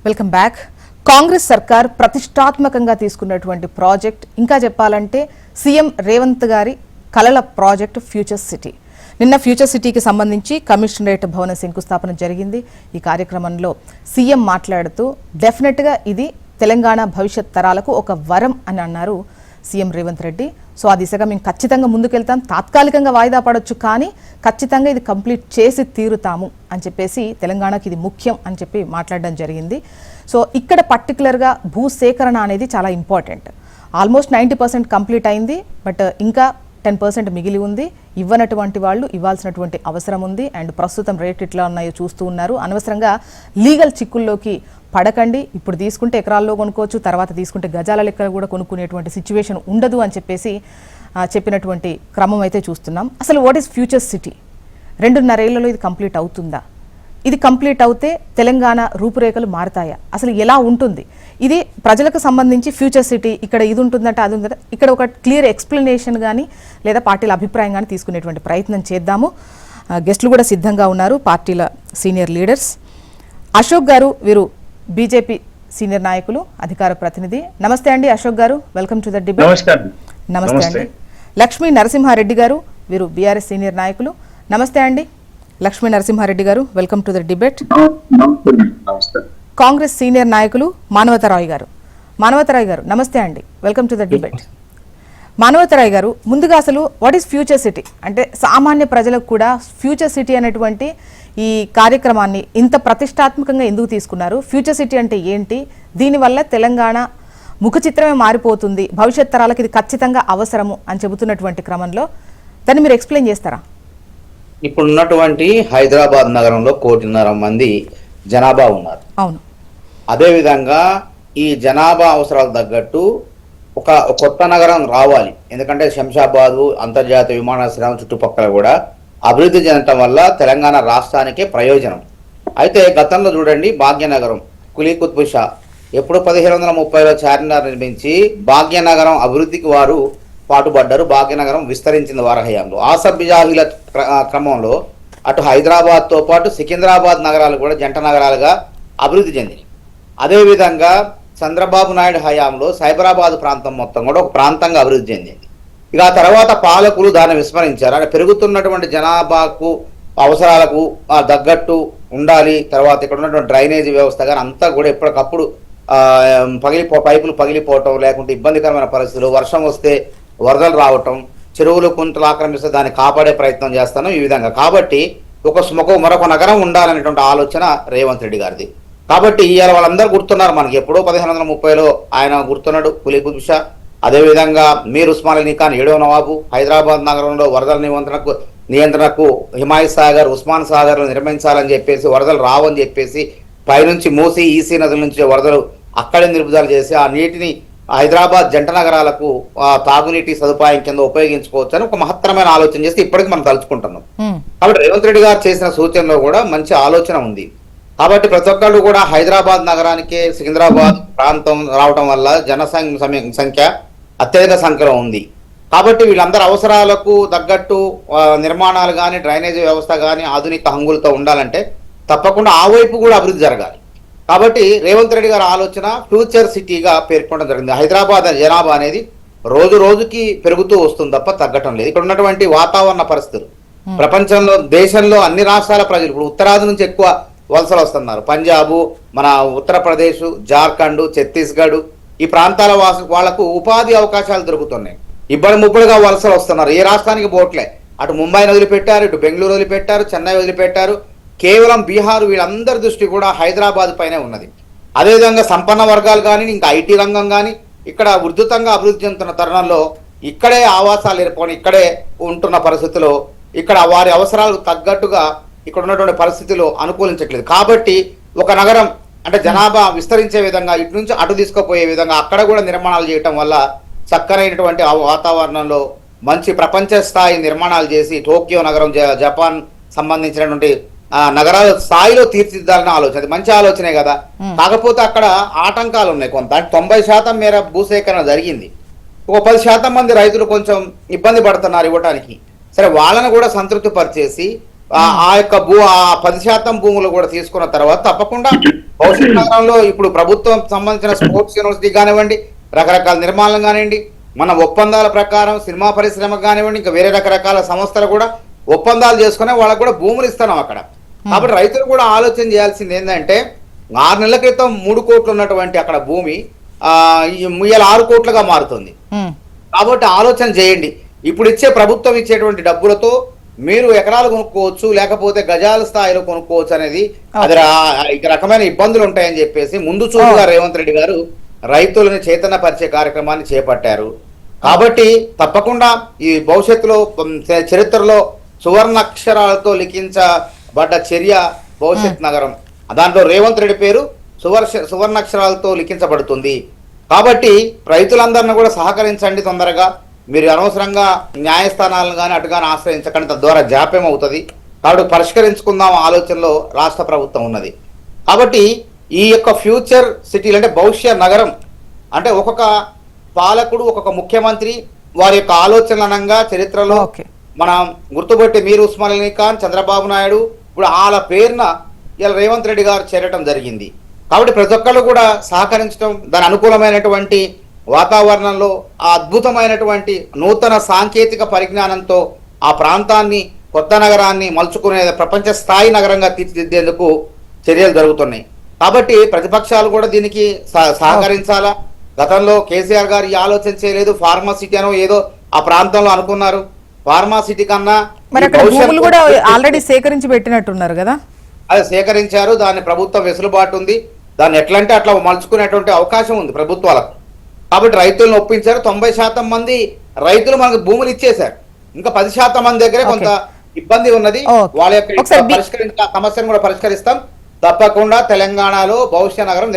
Welcome back. Congress సర్కార్ ప్రతిష్టాత్మకంగా తీసుకున్నటువంటి ప్రాజెక్ట్, ఇంకా చెప్పాలంటే సీఎం రేవంత్ గారి కలల ప్రాజెక్ట్ ఫ్యూచర్ సిటీ. నిన్న ఫ్యూచర్ సిటీకి సంబంధించి కమిషనరేట్ భవన శంకుస్థాపన జరిగింది. ఈ కార్యక్రమంలో సీఎం మాట్లాడుతూ డెఫినెట్గా ఇది తెలంగాణ భవిష్యత్ తరాలకు ఒక వరం అని అన్నారు సీఎం రేవంత్ రెడ్డి. సో ఆ దిశగా మేము ఖచ్చితంగా ముందుకెళ్తాం, తాత్కాలికంగా వాయిదా పడవచ్చు, కానీ ఖచ్చితంగా ఇది కంప్లీట్ చేసి తీరుతాము అని చెప్పేసి, తెలంగాణకి ఇది ముఖ్యం అని చెప్పి మాట్లాడడం జరిగింది. సో ఇక్కడ పర్టికులర్గా భూసేకరణ అనేది చాలా ఇంపార్టెంట్. ఆల్మోస్ట్ 90% కంప్లీట్ అయింది, బట్ ఇంకా 10% మిగిలి ఉంది. ఇవ్వనటువంటి వాళ్ళు ఇవ్వాల్సినటువంటి అవసరం ఉంది. అండ్ ప్రస్తుతం రేట్ ఎట్లా ఉన్నాయో చూస్తూ ఉన్నారు. అనవసరంగా లీగల్ చిక్కుల్లోకి పడకండి. ఇప్పుడు తీసుకుంటే ఎకరాల్లో కొనుక్కోవచ్చు, తర్వాత తీసుకుంటే గజాల లెక్క కూడా కొనుక్కునేటువంటి సిచ్యువేషన్ ఉండదు అని చెప్పేసి చెప్పినటువంటి క్రమం అయితే చూస్తున్నాం. అసలు వాట్ ఈస్ ఫ్యూచర్ సిటీ? 2.5 ఏళ్లలో ఇది కంప్లీట్ అవుతుందా? ఇది కంప్లీట్ అవుతే తెలంగాణ రూపురేఖలు మారుతాయా? అసలు ఎలా ఉంటుంది ఇది? ప్రజలకు సంబంధించి ఫ్యూచర్ సిటీ ఇక్కడ ఇది ఉంటుందంటే అది ఉందంటే, ఇక్కడ ఒక క్లియర్ ఎక్స్ప్లెనేషన్ కానీ లేదా పార్టీల అభిప్రాయం కానీ తీసుకునేటువంటి ప్రయత్నం చేద్దాము. గెస్టులు కూడా సిద్ధంగా ఉన్నారు, పార్టీల సీనియర్ లీడర్స్. అశోక్ గారు, వీరు బీజేపీ సీనియర్ నాయకులు, అధికార ప్రతినిధి. నమస్తే అండి Ashok garu, welcome to the debate. నమస్తే అండి. లక్ష్మీ నరసింహారెడ్డి గారు, వీరు బీఆర్ఎస్ సీనియర్ నాయకులు. నమస్తే అండి లక్ష్మీ నరసింహారెడ్డి గారు, welcome to the debate. Congress senior నాయకులు మానవతరాయ్ గారు. మానవతరాయ్ గారు నమస్తే అండి, వెల్కమ్ టు ద డిబేట్. మానవతరాయ్ గారు, ముందుగా అసలు వాట్ ఈస్ ఫ్యూచర్ సిటీ అంటే, సామాన్య ప్రజలకు కూడా ఫ్యూచర్ సిటీ అనేటువంటి ఈ కార్యక్రమాన్ని ఇంత ప్రతిష్టాత్మకంగా ఎందుకు తీసుకున్నారు? ఫ్యూచర్ సిటీ అంటే ఏంటి? దీనివల్ల తెలంగాణ ముఖ చిత్రమే మారిపోతుంది, భవిష్యత్ తరాలకు ఇది ఖచ్చితంగా అవసరము అని చెబుతున్నటువంటి క్రమంలో దాన్ని మీరు ఎక్స్ప్లెయిన్ చేస్తారా? ఇప్పుడు ఉన్నటువంటి హైదరాబాద్ నగరంలో 1.5 కోటి మంది జనాభా ఉన్నారు. అవును. అదేవిధంగా ఈ జనాభా అవసరాలు తగ్గట్టు ఒక కొత్త నగరం రావాలి. ఎందుకంటే శంషాబాదు అంతర్జాతీయ విమానాశ్రయం చుట్టుపక్కల కూడా అభివృద్ధి చెందటం వల్ల తెలంగాణ రాష్ట్రానికే ప్రయోజనం. అయితే గతంలో చూడండి, భాగ్యనగరం కులీ కుతుబ్ షా ఎప్పుడు 1730లో చార్మినార్ నిర్మించి భాగ్యనగరం అభివృద్ధికి వారు పాటుపడ్డారు. భాగ్యనగరం విస్తరించింది వారి హయాంలో. ఆసఫ్ జాహీల క్రమంలో అటు హైదరాబాద్తో పాటు సికింద్రాబాద్ నగరాలు కూడా జంట నగరాలుగా అభివృద్ధి చెందింది. అదేవిధంగా చంద్రబాబు నాయుడు హయాంలో సైబరాబాద్ ప్రాంతం మొత్తం కూడా ఒక ప్రాంతంగా అభివృద్ధి చెందింది. ఇక ఆ తర్వాత పాలకులు దాన్ని విస్మరించారు. అంటే పెరుగుతున్నటువంటి జనాభాకు అవసరాలకు తగ్గట్టు ఉండాలి. తర్వాత ఇక్కడ ఉన్నటువంటి డ్రైనేజీ వ్యవస్థ కానీ అంతా కూడా ఎప్పటికప్పుడు పైపులు పగిలిపోవటం, లేకుంటే ఇబ్బందికరమైన పరిస్థితులు, వర్షం వస్తే వరదలు రావటం, చెరువులు కుంటలు ఆక్రమిస్తే దాన్ని కాపాడే ప్రయత్నం చేస్తాను ఈ విధంగా. కాబట్టి మరొక నగరం ఉండాలనేటువంటి ఆలోచన రేవంత్ రెడ్డి గారిది. కాబట్టి ఇవాళ వాళ్ళందరూ గుర్తున్నారు మనకి. ఎప్పుడో 1730లో ఆయన గుర్తున్నాడు, కులీ కుతుబ్ షా. అదేవిధంగా మీర్ ఉస్మాన్ అలీ ఖాన్ 7వ నవాబు. హైదరాబాద్ నగరంలో వరదల నియంత్రణకు హిమాయత్ సాగర్, ఉస్మాన్ సాగర్లు నిర్మించాలని చెప్పేసి, వరదలు రావని చెప్పేసి పైనుంచి మూసి ఈసీ నదుల నుంచి వరదలు అక్కడే నిలుపుదల చేసి ఆ నీటిని హైదరాబాద్ జంట నగరాలకు తాగునీటి సదుపాయం కింద ఉపయోగించుకోవచ్చు అని ఒక మహత్తరమైన ఆలోచన చేసి ఇప్పటికి మనం తలుచుకుంటున్నాం. కాబట్టి రేవంత్ రెడ్డి గారు చేసిన సూచనలో కూడా మంచి ఆలోచన ఉంది. కాబట్టి ప్రతి ఒక్కళ్ళు కూడా హైదరాబాద్ నగరానికి సికింద్రాబాద్ ప్రాంతం రావడం వల్ల సంఖ్య అత్యధిక సంఖ్యలో ఉంది. కాబట్టి వీళ్ళందరి అవసరాలకు తగ్గట్టు నిర్మాణాలు కానీ, డ్రైనేజీ వ్యవస్థ కానీ ఆధునిక హంగులతో ఉండాలంటే తప్పకుండా ఆ వైపు కూడా అభివృద్ధి జరగాలి. కాబట్టి రేవంత్ రెడ్డి గారి ఆలోచన ఫ్యూచర్ సిటీగా పేర్కొనడం జరిగింది. హైదరాబాద్ జనాభా అనేది రోజు రోజుకి పెరుగుతూ వస్తుంది తప్ప తగ్గటం లేదు. ఇక్కడ ఉన్నటువంటి వాతావరణ పరిస్థితులు, ప్రపంచంలో దేశంలో అన్ని రాష్ట్రాల ప్రజలు ఇప్పుడు ఉత్తరాది నుంచి ఎక్కువ వలసలు వస్తున్నారు. పంజాబు, మన ఉత్తరప్రదేశ్, జార్ఖండ్, ఛత్తీస్గఢ్ ఈ ప్రాంతాల వాళ్లకు ఉపాధి అవకాశాలు దొరుకుతున్నాయి. ముబ్బడిగా వలసలు వస్తున్నారు. ఏ రాష్ట్రానికి పోవట్లే. అటు ముంబైని వదిలిపెట్టారు, ఇటు బెంగళూరు వదిలిపెట్టారు, చెన్నై వదిలిపెట్టారు. కేవలం బీహార్, వీళ్ళందరి దృష్టి కూడా హైదరాబాద్ పైనే ఉన్నది. అదేవిధంగా సంపన్న వర్గాలు కానీ, ఇంకా ఐటీ రంగం కానీ ఇక్కడ ఉధృతంగా అభివృద్ధి చెందుతున్న తరుణంలో ఇక్కడే ఆవాసాలు ఏర్పడి ఇక్కడే ఉంటున్న పరిస్థితుల్లో ఇక్కడ వారి అవసరాలకు తగ్గట్టుగా ఇక్కడ ఉన్నటువంటి పరిస్థితులు అనుకూలించట్లేదు. కాబట్టి ఒక నగరం అంటే జనాభా విస్తరించే విధంగా ఇటు నుంచి అటు తీసుకుపోయే విధంగా అక్కడ కూడా నిర్మాణాలు చేయటం వల్ల చక్కనైనటువంటి వాతావరణంలో మంచి ప్రపంచ స్థాయి నిర్మాణాలు చేసి టోక్యో నగరం, జపాన్ సంబంధించినటువంటి నగరాల స్థాయిలో తీర్చిదిద్దాలన్న ఆలోచన. అది మంచి ఆలోచనే కదా. కాకపోతే అక్కడ ఆటంకాలు ఉన్నాయి కొంత. 90% మేర భూసేకరణ జరిగింది. ఒక 10% మంది రైతులు కొంచెం ఇబ్బంది పడుతున్నారు ఇవ్వటానికి. సరే, వాళ్ళను కూడా సంతృప్తి పరిచేసి ఆ యొక్క ఆ 10% భూములు కూడా తీసుకున్న తర్వాత తప్పకుండా భవిష్యత్ కాలంలో ఇప్పుడు ప్రభుత్వం సంబంధించిన స్పోర్ట్స్ యూనివర్సిటీ కానివ్వండి, రకరకాల నిర్మాణాలు కానివ్వండి, మన ఒప్పందాల ప్రకారం సినిమా పరిశ్రమ కానివ్వండి, ఇంకా వేరే రకరకాల సంస్థలు కూడా ఒప్పందాలు చేసుకునే వాళ్ళకు కూడా భూములు ఇస్తున్నాం అక్కడ. కాబట్టి రైతులు కూడా ఆలోచన చేయాల్సింది ఏంటంటే 6 నెలల క్రితం 3 కోట్లు ఉన్నటువంటి అక్కడ భూమి ఇవాళ 6 కోట్లుగా మారుతుంది. కాబట్టి ఆలోచన చేయండి. ఇప్పుడు ప్రభుత్వం ఇచ్చేటువంటి డబ్బులతో మీరు ఎకరాలు కొనుక్కోవచ్చు, లేకపోతే గజాల స్థాయిలో కొనుక్కోవచ్చు అనేది అది ఇక రకమైన ఇబ్బందులు ఉంటాయని చెప్పేసి ముందు చూపుగా రేవంత్ రెడ్డి గారు రైతులను చైతన్యపరిచే కార్యక్రమాన్ని చేపట్టారు. కాబట్టి తప్పకుండా ఈ భవిష్యత్తులో చరిత్రలో సువర్ణాక్షరాలతో లిఖించబడ్డ చర్య భవిష్యత్ నగరం, దాంట్లో రేవంత్ రెడ్డి పేరు సువర్ణాక్షరాలతో లిఖించబడుతుంది. కాబట్టి రైతులందరినీ కూడా సహకరించండి. తొందరగా మీరు అనవసరంగా న్యాయస్థానాలను కానీ అటుగాని ఆశ్రయించకండి, తద్వారా జాప్యం అవుతుంది. కాబట్టి పరిష్కరించుకుందాం ఆలోచనలో రాష్ట్ర ప్రభుత్వం ఉన్నది. కాబట్టి ఈ యొక్క ఫ్యూచర్ సిటీలు అంటే భవిష్య నగరం అంటే ఒక్కొక్క పాలకుడు, ఒక్కొక్క ముఖ్యమంత్రి వారి యొక్క ఆలోచనలనంగా చరిత్రలో మనం గుర్తుపెట్టి మీర్ ఉస్మాన్ అలీ ఖాన్, చంద్రబాబు నాయుడు, ఇప్పుడు వాళ్ళ పేరున ఇలా రేవంత్ రెడ్డి గారు చేరటం జరిగింది. కాబట్టి ప్రతి ఒక్కళ్ళు కూడా సహకరించడం, దాని అనుకూలమైనటువంటి వాతావరణంలో ఆ అద్భుతమైనటువంటి నూతన సాంకేతిక పరిజ్ఞానంతో ఆ ప్రాంతాన్ని, కొత్త నగరాన్ని మలుచుకునే ప్రపంచ స్థాయి నగరంగా తీర్చిదిద్దేందుకు చర్యలు జరుగుతున్నాయి. కాబట్టి ప్రతిపక్షాలు కూడా దీనికి సహకరించాలా. గతంలో కేసీఆర్ గారు ఈ ఆలోచన చేయలేదు. ఫార్మా సిటీ అనో ఏదో ఆ ప్రాంతంలో అనుకున్నారు. ఫార్మా సిటీ కన్నా కూడా ఆల్రెడీ సేకరించి పెట్టినట్టున్నారు కదా, అది సేకరించారు. దాని ప్రభుత్వం వెసులుబాటు ఉంది. దాన్ని ఎట్లంటే అట్లా మలుచుకునేటువంటి అవకాశం ఉంది ప్రభుత్వాలకు. కాబట్టి రైతులను ఒప్పించారు. 90% మంది రైతులు మనకు భూములు ఇచ్చేశారు. ఇంకా 10% మంది దగ్గరే కొంత ఇబ్బంది ఉన్నది. వాళ్ళ యొక్క సమస్యను కూడా పరిష్కరిస్తాం. తప్పకుండా తెలంగాణలో భవిష్య నగరం